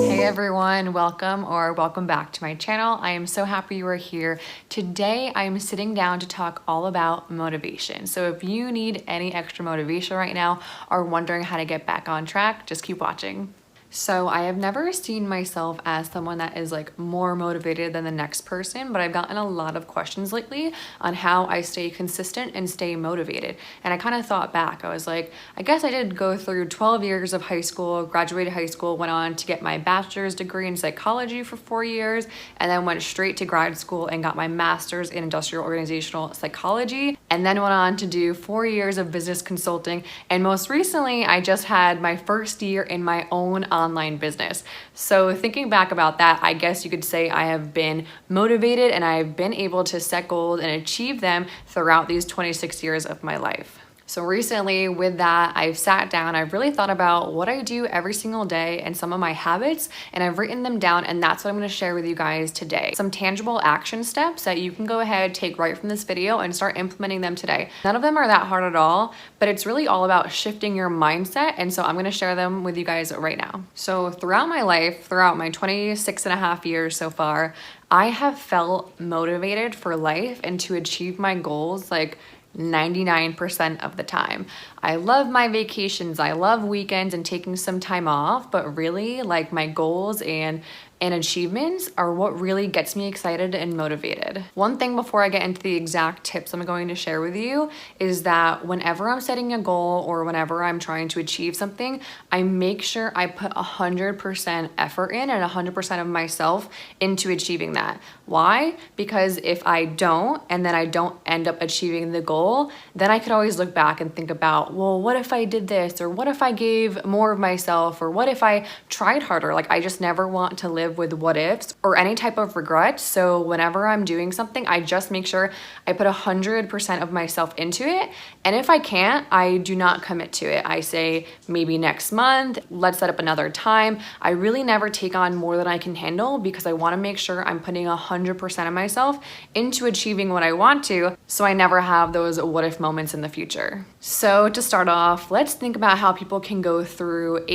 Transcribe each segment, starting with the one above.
Hey everyone, welcome back to my channel. I am so happy you are here. Today I am sitting down to talk all about motivation. So if you need any extra motivation right now or wondering how to get back on track, just keep watching. So I have never seen myself as someone that is like more motivated than the next person, but I've gotten a lot of questions lately on how I stay consistent and stay motivated. And I kind of thought back, I was like, I guess I did go through 12 years of high school, graduated high school, went on to get my bachelor's degree in psychology for 4 years, and then went straight to grad school and got my master's in industrial organizational psychology, and then went on to do 4 years of business consulting. And most recently, I just had my first year in my own online business. So thinking back about that, I guess you could say I have been motivated and I've been able to set goals and achieve them throughout these 26 years of my life. So recently with that, I've sat down, I've really thought about what I do every single day and some of my habits, and I've written them down, and that's what I'm gonna share with you guys today. Some tangible action steps that you can go ahead, take right from this video and start implementing them today. None of them are that hard at all, but it's really all about shifting your mindset, and so I'm gonna share them with you guys right now. So throughout my life, throughout my 26 and a half years so far, I have felt motivated for life and to achieve my goals like 99% of the time. I love my vacations, I love weekends and taking some time off, but really like my goals and achievements are what really gets me excited and motivated. One thing before I get into the exact tips I'm going to share with you is that whenever I'm setting a goal or whenever I'm trying to achieve something, I make sure I put 100% effort in and 100% of myself into achieving that. Why? Because if I don't, and then I don't end up achieving the goal, then I could always look back and think about, well, what if I did this? Or what if I gave more of myself? Or what if I tried harder? Like, I just never want to live with what ifs or any type of regret. So whenever I'm doing something, I just make sure I put 100% of myself into it. And if I can't, I do not commit to it. I say maybe next month, let's set up another time. I really never take on more than I can handle because I want to make sure I'm putting 100% of myself into achieving what I want to, so I never have those what if moments in the future. So to start off, let's think about how people can go through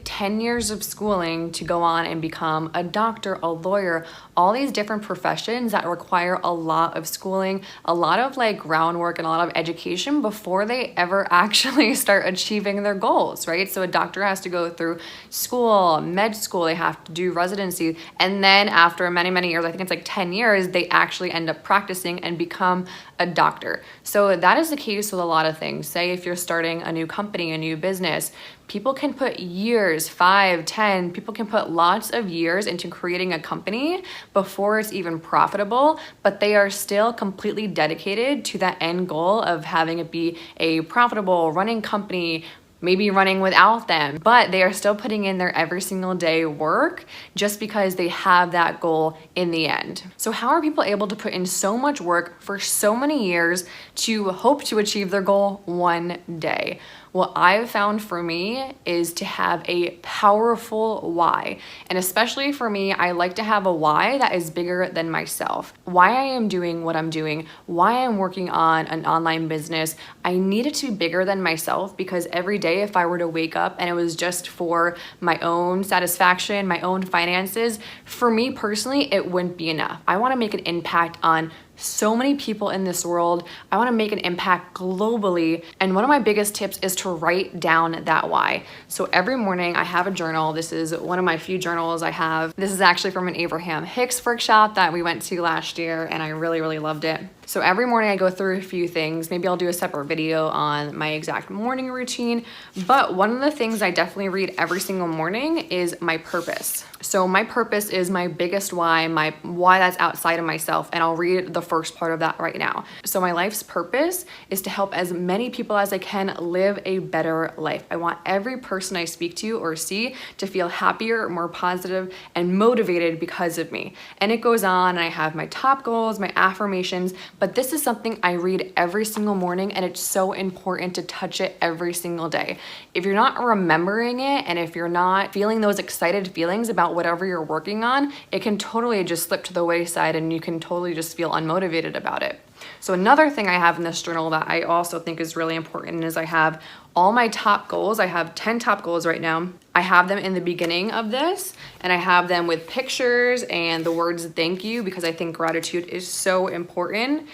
10 years of schooling to go on and become a doctor, a lawyer, all these different professions that require a lot of schooling, a lot of like groundwork and a lot of education before they ever actually start achieving their goals, right? So a doctor has to go through school, med school, they have to do residency, and then after many, many years, I think it's like 10 years, they actually end up practicing and become a doctor. So that is the case with a lot of things. Say if you're starting a new company, a new business, people can put years, 5, 10, people can put lots of years into creating a company before it's even profitable, but they are still completely dedicated to that end goal of having it be a profitable running company, maybe running without them, but they are still putting in their every single day work just because they have that goal in the end. So how are people able to put in so much work for so many years to hope to achieve their goal one day? What I've found for me is to have a powerful why. And especially for me, I like to have a why that is bigger than myself. Why I am doing what I'm doing, why I'm working on an online business. I need it to be bigger than myself because every day if I were to wake up and it was just for my own satisfaction, my own finances, for me personally, it wouldn't be enough. I want to make an impact on so many people in this world. I want to make an impact globally. And one of my biggest tips is to write down that why. So every morning I have a journal. This is one of my few journals I have. This is actually from an Abraham Hicks workshop that we went to last year, and I really, really loved it. So every morning I go through a few things. Maybe I'll do a separate video on my exact morning routine, but one of the things I definitely read every single morning is my purpose. So my purpose is my biggest why, my why that's outside of myself, and I'll read the first part of that right now. So my life's purpose is to help as many people as I can live a better life. I want every person I speak to or see to feel happier, more positive, and motivated because of me. And it goes on, and I have my top goals, my affirmations, but this is something I read every single morning, and it's so important to touch it every single day. If you're not remembering it, and if you're not feeling those excited feelings about whatever you're working on, it can totally just slip to the wayside and you can totally just feel unmotivated about it. So another thing I have in this journal that I also think is really important is I have all my top goals, I have 10 top goals right now. I have them in the beginning of this, and I have them with pictures and the words thank you, because I think gratitude is so important.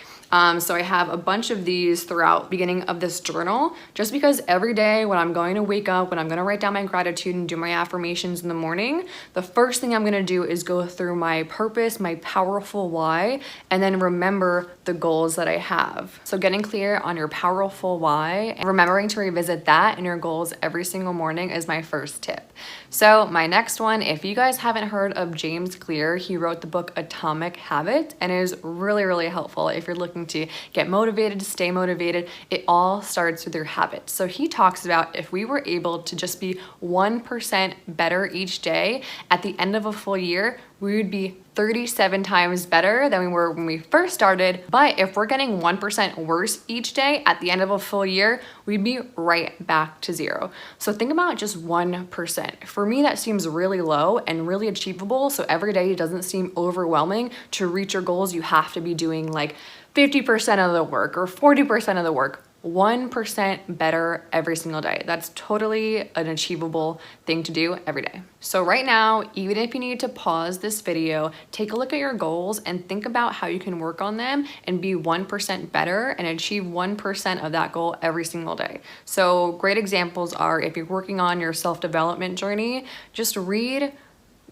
So I have a bunch of these throughout the beginning of this journal, just because every day when I'm going to wake up, when I'm going to write down my gratitude and do my affirmations in the morning, the first thing I'm going to do is go through my purpose, my powerful why, and then remember the goals that I have. So getting clear on your powerful why and remembering to revisit that in your goals every single morning is my first tip. So my next one, if you guys haven't heard of James Clear, he wrote the book Atomic Habits, and it is really, really helpful if you're looking to get motivated, to stay motivated. It all starts with your habits. So he talks about if we were able to just be 1% better each day at the end of a full year, we would be 37 times better than we were when we first started. But if we're getting 1% worse each day at the end of a full year, we'd be right back to zero. So think about just 1%. For me, that seems really low and really achievable. So every day it doesn't seem overwhelming. To reach your goals, you have to be doing like 50% of the work or 40% of the work. 1% better every single day. That's totally an achievable thing to do every day. So right now, even if you need to pause this video, take a look at your goals and think about how you can work on them and be 1% better and achieve 1% of that goal every single day. So great examples are, if you're working on your self-development journey, just read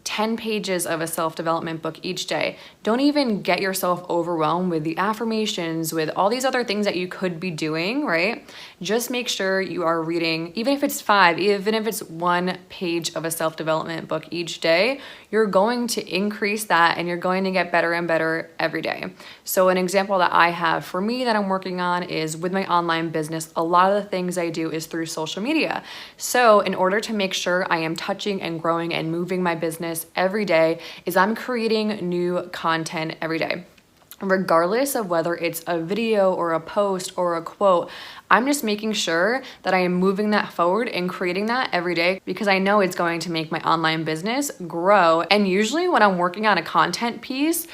10 pages of a self-development book each day. Don't even get yourself overwhelmed with the affirmations, with all these other things that you could be doing, right? Just make sure you are reading, even if it's 5, even if it's 1 page of a self-development book each day, you're going to increase that and you're going to get better and better every day. So an example that I have for me that I'm working on is with my online business. A lot of the things I do is through social media. So in order to make sure I am touching and growing and moving my business every day, is I'm creating new content every day. Regardless of whether it's a video or a post or a quote, I'm just making sure that I am moving that forward and creating that every day, because I know it's going to make my online business grow. And usually when I'm working on a content piece,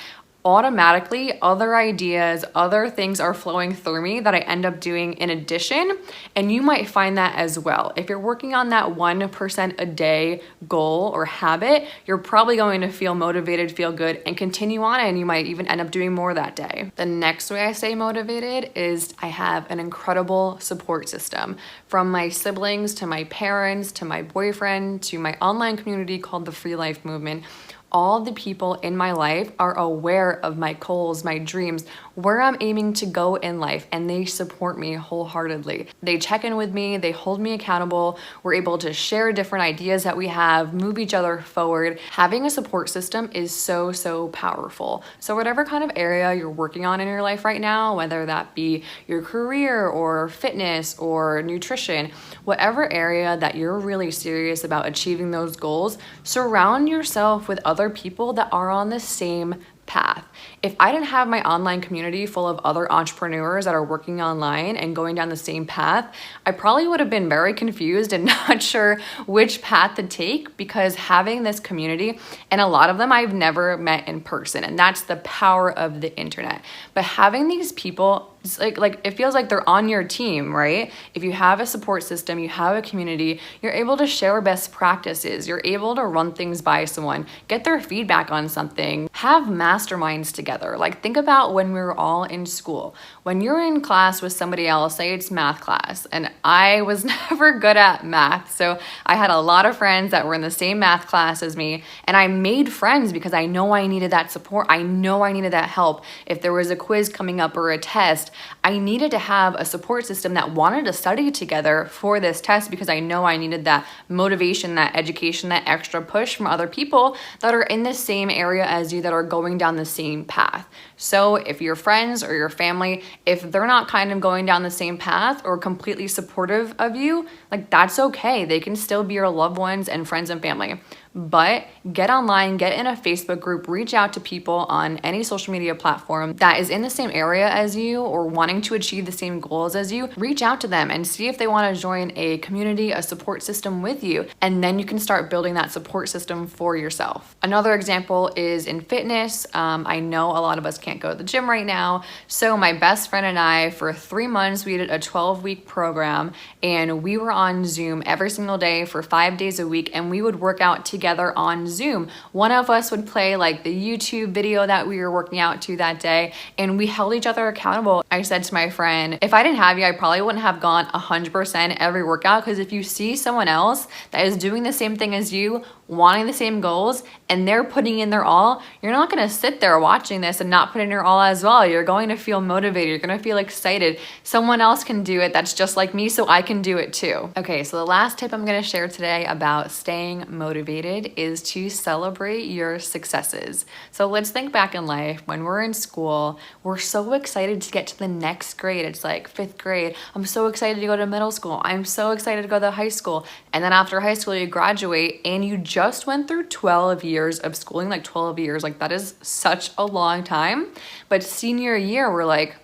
automatically other ideas, other things are flowing through me that I end up doing in addition. And you might find that as well. If you're working on that 1% a day goal or habit, you're probably going to feel motivated, feel good, and continue on, and you might even end up doing more that day. The next way I stay motivated is I have an incredible support system, from my siblings to my parents to my boyfriend to my online community called the Free Life Movement. All the people in my life are aware of my goals, my dreams, where I'm aiming to go in life, and they support me wholeheartedly. They check in with me, they hold me accountable. We're able to share different ideas that we have, move each other forward. Having a support system is so, so powerful. So whatever kind of area you're working on in your life right now, whether that be your career or fitness or nutrition, whatever area that you're really serious about achieving those goals, surround yourself with other people that are on the same path. If I didn't have my online community full of other entrepreneurs that are working online and going down the same path, I probably would have been very confused and not sure which path to take, because having this community, and a lot of them I've never met in person, and that's the power of the internet. But having these people, it's like it feels like they're on your team, right? If you have a support system, you have a community, you're able to share best practices, you're able to run things by someone, get their feedback on something, have masterminds together. Like, think about when we were all in school. When you're in class with somebody else, say it's math class, and I was never good at math, so I had a lot of friends that were in the same math class as me, and I made friends because I know I needed that support. I know I needed that help. If there was a quiz coming up or a test, I needed to have a support system that wanted to study together for this test, because I know I needed that motivation, that education, that extra push from other people that are in the same area as you, that are going down the same path. So if your friends or your family, if they're not kind of going down the same path or completely supportive of you, like, that's okay. They can still be your loved ones and friends and family. but get online, get in a Facebook group, reach out to people on any social media platform that is in the same area as you or wanting to achieve the same goals as you. Reach out to them and see if they want to join a community, a support system with you, and then you can start building that support system for yourself. Another example is in fitness. I know a lot of us can't go to the gym right now, so my best friend and I, for 3 months, we did a 12-week program, and we were on Zoom every single day for 5 days a week, and we would work out together on Zoom. One of us would play like the YouTube video that we were working out to that day, and we held each other accountable. I said to my friend, if I didn't have you, I probably wouldn't have gone 100% every workout, because if you see someone else that is doing the same thing as you, wanting the same goals, and they're putting in their all, you're not going to sit there watching this and not put in your all as well. You're going to feel motivated. You're going to feel excited. Someone else can do it that's just like me, so I can do it too. Okay, so the last tip I'm going to share today about staying motivated is to celebrate your successes. So let's think back in life. When we're in school, we're so excited to get to the next grade. It's like 5th grade. I'm so excited to go to middle school. I'm so excited to go to high school. And then after high school, you graduate and you just went through 12 years of schooling, like 12 years. Like that is such a long time. But senior year, we're like,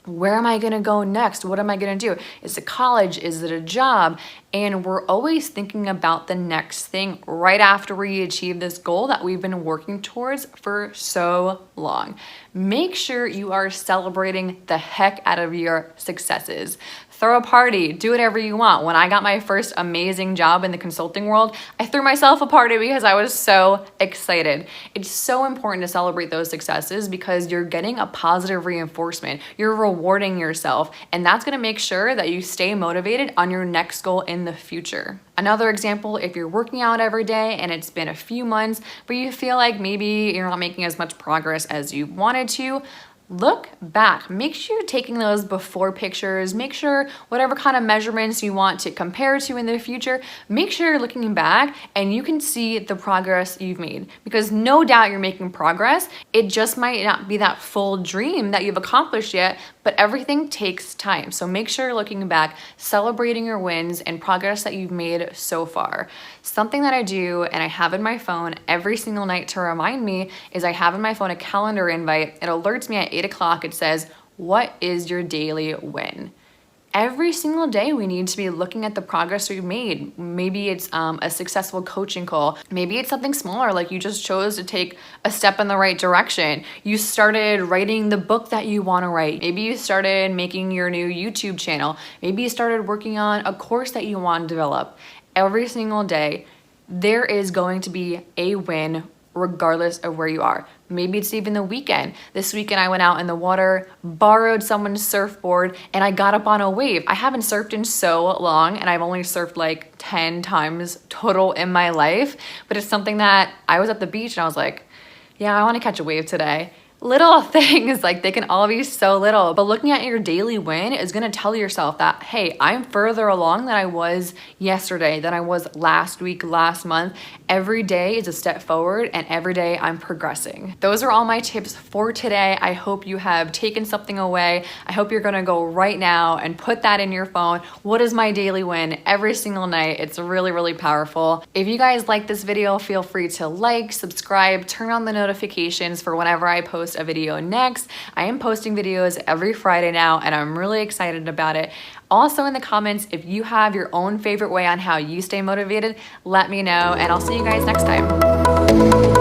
where am I gonna go next? What am I gonna do? Is it college? Is it a job? And we're always thinking about the next thing right after we achieve this goal that we've been working towards for so long. Make sure you are celebrating the heck out of your successes. Throw a party, do whatever you want. When I got my first amazing job in the consulting world, I threw myself a party because I was so excited. It's so important to celebrate those successes because you're getting a positive reinforcement. You're rewarding yourself, and that's gonna make sure that you stay motivated on your next goal in the future. Another example, if you're working out every day and it's been a few months, but you feel like maybe you're not making as much progress as you wanted to, look back. Make sure you're taking those before pictures. Make sure whatever kind of measurements you want to compare to in the future, make sure you're looking back and you can see the progress you've made, because no doubt you're making progress. It just might not be that full dream that you've accomplished yet, but everything takes time. So make sure you're looking back, celebrating your wins and progress that you've made so far. Something that I do and I have in my phone every single night to remind me is I have in my phone a calendar invite. It alerts me at 8 o'clock. It says, what is your daily win? Every single day we need to be looking at the progress we've made. Maybe it's a successful coaching call. Maybe it's something smaller, like you just chose to take a step in the right direction. You started writing the book that you want to write. Maybe you started making your new YouTube channel. Maybe you started working on a course that you want to develop. Every single day, there is going to be a win regardless of where you are. Maybe it's even the weekend. This weekend I went out in the water, borrowed someone's surfboard, and I got up on a wave. I haven't surfed in so long, and I've only surfed like 10 times total in my life, but it's something that I was at the beach and I was like, yeah, I want to catch a wave today. Little things, like they can all be so little, but looking at your daily win is going to tell yourself that, hey, I'm further along than I was yesterday, than I was last week, last month. Every day is a step forward and every day I'm progressing. Those are all my tips for today. I hope you have taken something away. I hope you're going to go right now and put that in your phone. What is my daily win every single night? It's really, really powerful. If you guys like this video, feel free to like, subscribe, turn on the notifications for whenever I post a video next. I am posting videos every Friday now and I'm really excited about it. Also in the comments, if you have your own favorite way on how you stay motivated, let me know and I'll see you guys next time.